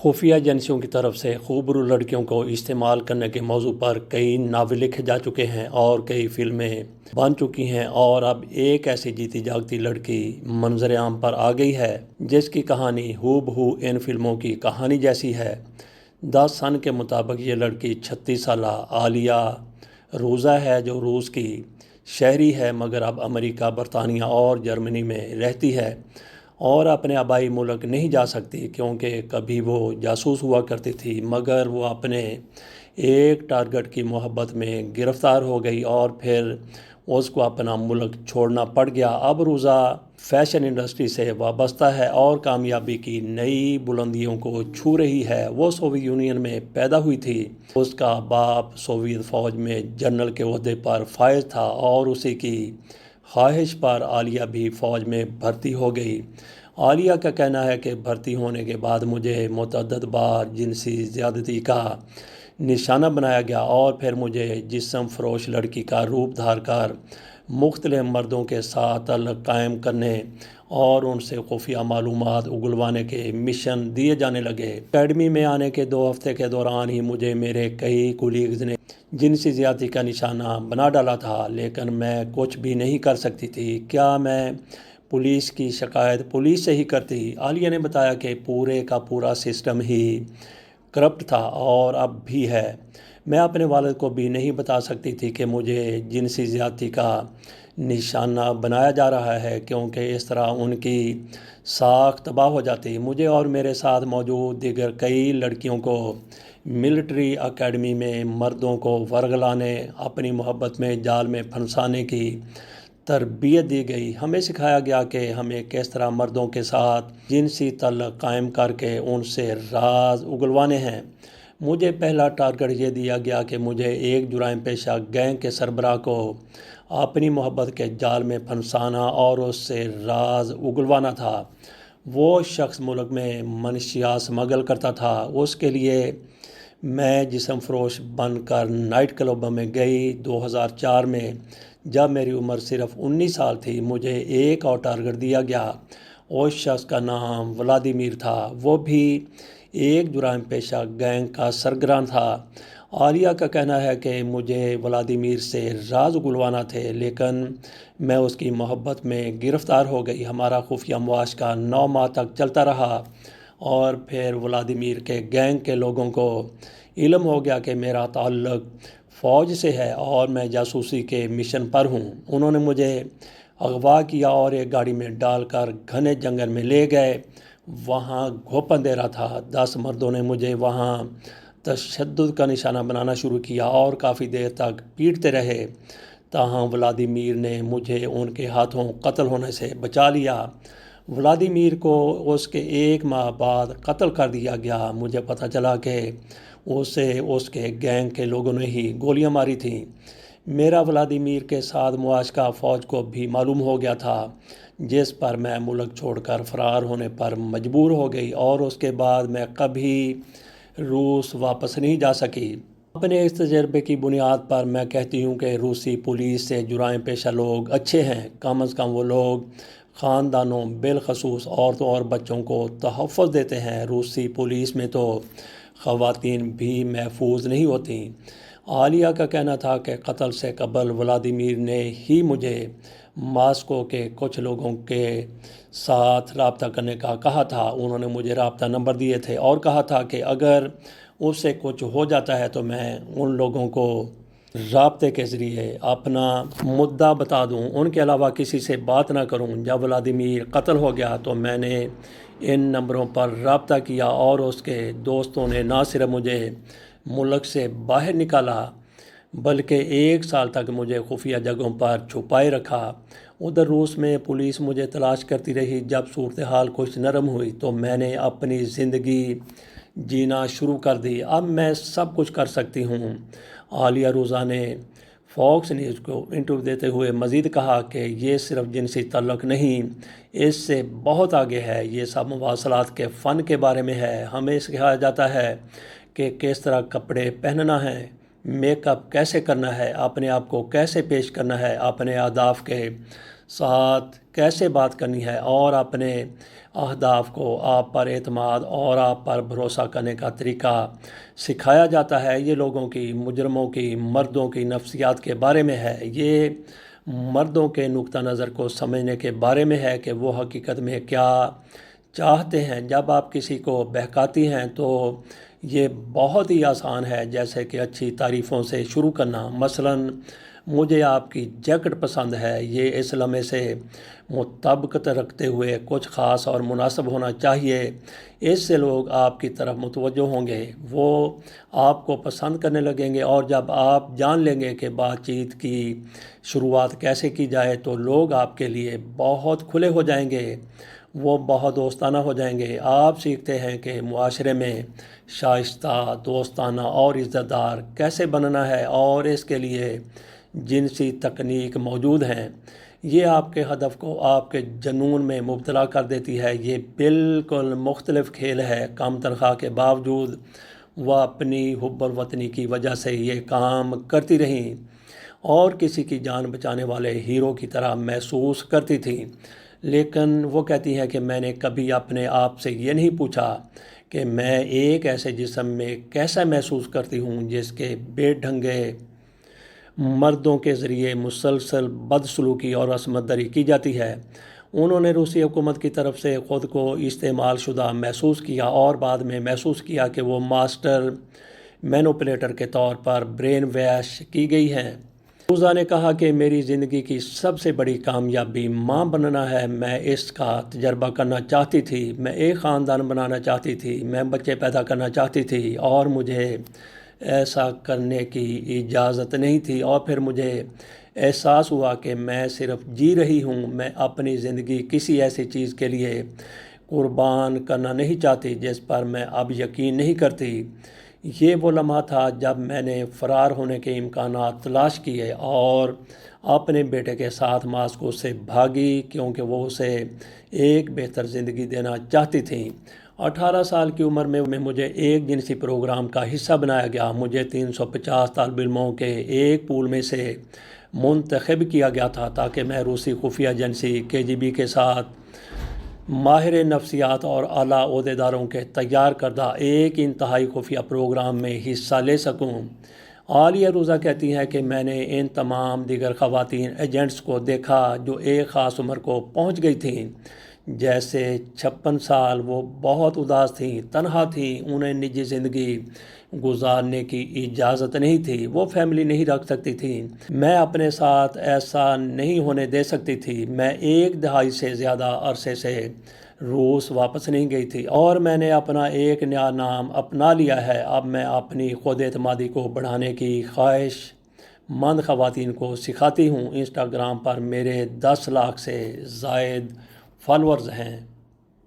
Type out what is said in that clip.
खुफिया एजेंसियों की तरफ से खूबरू लड़कियों को इस्तेमाल करने के मौजू पर कई नावल लिखे जा चुके हैं और कई फिल्में बन चुकी हैं, और अब एक ऐसी जीती जागती लड़की मंजर आम पर आ गई है जिसकी कहानी हूबहू इन फिल्मों की कहानी जैसी है। द सन के मुताबिक ये लड़की 36 साल आलिया रोज़ा है, जो रूस की शहरी है मगर अब अमेरिका, बरतानिया और जर्मनी में रहती है और अपने आबाई मुल्क नहीं जा सकती क्योंकि कभी वो जासूस हुआ करती थी, मगर वो अपने एक टारगेट की मोहब्बत में गिरफ़्तार हो गई और फिर उसको अपना मुल्क छोड़ना पड़ गया। अब रोज़ा फैशन इंडस्ट्री से वाबस्ता है और कामयाबी की नई बुलंदियों को छू रही है। वो सोवियत यूनियन में पैदा हुई थी, उसका बाप सोवियत फ़ौज में जनरल के ओहदे पर फायज था और उसी की ख्वाहिश पर आलिया भी फ़ौज में भर्ती हो गई। आलिया का कहना है कि भर्ती होने के बाद मुझे मुतअद्दिद बार जिनसी ज़्यादती का निशाना बनाया गया और फिर मुझे जिस्म फ़रोश लड़की का रूप धार कर मुख्तलिफ मर्दों के साथ ताल्लुक़ कायम करने और उनसे खुफिया मालूमात उगलवाने के मिशन दिए जाने लगे। अकेडमी में आने के 2 हफ्ते के दौरान ही मुझे मेरे कई कुलीग्स ने जिनसी ज़्यादती का निशाना बना डाला था, लेकिन मैं कुछ भी नहीं कर सकती थी। क्या मैं पुलिस की शिकायत पुलिस से ही करती? आलिया ने बताया कि पूरे का पूरा सिस्टम ही करप्ट था और अब भी है। मैं अपने वालिद को भी नहीं बता सकती थी कि मुझे जिनसी ज़्यादती का निशाना बनाया जा रहा है, क्योंकि इस तरह उनकी साख तबाह हो जाती। मुझे और मेरे साथ मौजूद दीगर कई लड़कियों को मिलिट्री एकेडमी में मर्दों को वर्गलाने, अपनी मोहब्बत में जाल में फंसाने की तरबियत दी गई। हमें सिखाया गया कि हमें किस तरह मर्दों के साथ जिनसी ताल्लुक़ कायम करके उनसे राज उगलवाने हैं। मुझे पहला टारगेट ये दिया गया कि मुझे एक जुराइम पेशा गैंग के सरबराह को अपनी मोहब्बत के जाल में फंसाना और उससे राज उगलवाना था। वो शख्स मुल्क में मनशियात स्मगल करता था। उसके लिए मैं जिस्म फ़रोश बनकर नाइट क्लबों में गई। 2004 में जब मेरी उम्र सिर्फ 19 साल थी, मुझे एक और टारगेट दिया गया। उस शख्स का नाम व्लादिमीर था, वो भी एक जुराइम पेशा गैंग का सरगर्म था। आलिया का कहना है कि मुझे व्लादिमीर से राज उगलवाना थे, लेकिन मैं उसकी मोहब्बत में गिरफ़्तार हो गई। हमारा खुफिया मुआशका 9 माह तक चलता रहा और फिर व्लादिमीर के गैंग के लोगों को इल्म हो गया कि मेरा ताल्लुक़ फ़ौज से है और मैं जासूसी के मिशन पर हूँ। उन्होंने मुझे अगवा किया और एक गाड़ी में डालकर घने जंगल में ले गए। वहाँ घोप अंधेरा था। 10 मर्दों ने मुझे वहाँ तशद्दुद का निशाना बनाना शुरू किया और काफ़ी देर तक पीटते रहे। ताहम व्लादिमीर ने मुझे उनके हाथों कत्ल होने से बचा लिया। व्लादिमीर को उसके 1 माह बाद कत्ल कर दिया गया। मुझे पता चला कि उसे उसके गैंग के लोगों ने ही गोलियां मारी थीं। मेरा व्लादिमीर के साथ मुआशका फ़ौज को भी मालूम हो गया था, जिस पर मैं मुल्क छोड़कर फ़रार होने पर मजबूर हो गई और उसके बाद मैं कभी रूस वापस नहीं जा सकी। अपने इस तजर्बे की बुनियाद पर मैं कहती हूँ कि रूसी पुलिस से जुराइम पेशा लोग अच्छे हैं। कम अज़ कम वो लोग ख़ानदानों, बिलखसूस औरतों और बच्चों को तहफ़्फ़ुज़ देते हैं। रूसी पुलिस में तो ख़वातीन भी महफूज नहीं होती। आलिया का कहना था कि कत्ल से कबल व्लादिमीर ने ही मुझे मास्को के कुछ लोगों के साथ रब्ता करने का कहा था। उन्होंने मुझे रब्ता नंबर दिए थे और कहा था कि अगर उससे कुछ हो जाता है तो मैं उन लोगों को राब्ते के ज़रिए अपना मुद्दा बता दूं, उनके अलावा किसी से बात ना करूं। जब व्लादिमीर कत्ल हो गया तो मैंने इन नंबरों पर रब्ता किया और उसके दोस्तों ने ना सिर्फ मुझे मुल्क से बाहर निकाला बल्कि 1 साल तक मुझे खुफिया जगहों पर छुपाए रखा। उधर रूस में पुलिस मुझे तलाश करती रही। जब सूरत हाल कुछ नरम हुई तो मैंने अपनी ज़िंदगी जीना शुरू कर दी। अब मैं सब कुछ कर सकती हूँ। आलिया रोज़ा ने फॉक्स न्यूज़ को इंटरव्यू देते हुए मज़ीद कहा कि ये सिर्फ जिनसी ताल्लुक़ नहीं, इससे बहुत आगे है। ये सब मवासलात के फ़न के बारे में है। हमें सिखाया जाता है कि किस तरह कपड़े पहनना है, मेकअप कैसे करना है, अपने आप को कैसे पेश करना है, अपने अहदाफ के ساتھ کیسے بات کرنی ہے اور اپنے اہداف کو آپ پر اعتماد اور آپ پر بھروسہ کرنے کا طریقہ سکھایا جاتا ہے۔ یہ لوگوں کی، مجرموں کی، مردوں کی نفسیات کے بارے میں ہے۔ یہ مردوں کے نقطہ نظر کو سمجھنے کے بارے میں ہے کہ وہ حقیقت میں کیا چاہتے ہیں۔ جب آپ کسی کو بہکاتی ہیں تو یہ بہت ہی آسان ہے، جیسے کہ اچھی تعریفوں سے شروع کرنا۔ مثلاً مجھے آپ کی جیکٹ پسند ہے، یہ اس لمحے سے مطابقت رکھتے ہوئے کچھ خاص اور مناسب ہونا چاہیے۔ اس سے لوگ آپ کی طرف متوجہ ہوں گے، وہ آپ کو پسند کرنے لگیں گے، اور جب آپ جان لیں گے کہ بات چیت کی شروعات کیسے کی جائے تو لوگ آپ کے لیے بہت کھلے ہو جائیں گے، وہ بہت دوستانہ ہو جائیں گے۔ آپ سیکھتے ہیں کہ معاشرے میں شائستہ، دوستانہ اور عزت دار کیسے بننا ہے، اور اس کے لیے جنسی تکنیک موجود ہیں۔ یہ آپ کے ہدف کو آپ کے جنون میں مبتلا کر دیتی ہے۔ یہ بالکل مختلف کھیل ہے۔ کم تنخواہ کے باوجود وہ اپنی حب الوطنی کی وجہ سے یہ کام کرتی رہیں اور کسی کی جان بچانے والے ہیرو کی طرح محسوس کرتی تھیں۔ لیکن وہ کہتی ہیں کہ میں نے کبھی اپنے آپ سے یہ نہیں پوچھا کہ میں ایک ایسے جسم میں کیسا محسوس کرتی ہوں جس کے بے ڈھنگے مردوں کے ذریعے مسلسل بدسلوکی اور عصمت دری کی جاتی ہے۔ انہوں نے روسی حکومت کی طرف سے خود کو استعمال شدہ محسوس کیا اور بعد میں محسوس کیا کہ وہ ماسٹر مینوپولیٹر کے طور پر برین واش کی گئی ہیں۔ روزا نے کہا کہ میری زندگی کی سب سے بڑی کامیابی ماں بننا ہے۔ میں اس کا تجربہ کرنا چاہتی تھی، میں ایک خاندان بنانا چاہتی تھی، میں بچے پیدا کرنا چاہتی تھی، اور مجھے ایسا کرنے کی اجازت نہیں تھی۔ اور پھر مجھے احساس ہوا کہ میں صرف جی رہی ہوں، میں اپنی زندگی کسی ایسی چیز کے لیے قربان کرنا نہیں چاہتی جس پر میں اب یقین نہیں کرتی۔ یہ وہ لمحہ تھا جب میں نے فرار ہونے کے امکانات تلاش کیے اور اپنے بیٹے کے ساتھ ماسکو سے بھاگی، کیونکہ وہ اسے ایک بہتر زندگی دینا چاہتی تھیں۔ 18 سال کی عمر میں مجھے ایک جنسی پروگرام کا حصہ بنایا گیا۔ مجھے 350 طالب علموں کے ایک پول میں سے منتخب کیا گیا تھا تاکہ میں روسی خفیہ ایجنسی KGB کے ساتھ ماہر نفسیات اور اعلیٰ عہدیداروں کے تیار کردہ ایک انتہائی خفیہ پروگرام میں حصہ لے سکوں۔ عالیہ روزا کہتی ہیں کہ میں نے ان تمام دیگر خواتین ایجنٹس کو دیکھا جو ایک خاص عمر کو پہنچ گئی تھیں، جیسے 56 سال۔ وہ بہت اداس تھیں، تنہا تھیں، انہیں نجی زندگی گزارنے کی اجازت نہیں تھی، وہ فیملی نہیں رکھ سکتی تھیں۔ میں اپنے ساتھ ایسا نہیں ہونے دے سکتی تھی۔ میں ایک دہائی سے زیادہ عرصے سے روس واپس نہیں گئی تھی، اور میں نے اپنا ایک نیا نام اپنا لیا ہے۔ اب میں اپنی خود اعتمادی کو بڑھانے کی خواہش مند خواتین کو سکھاتی ہوں۔ انسٹاگرام پر میرے 10 لاکھ سے زائد فالورز ہیں۔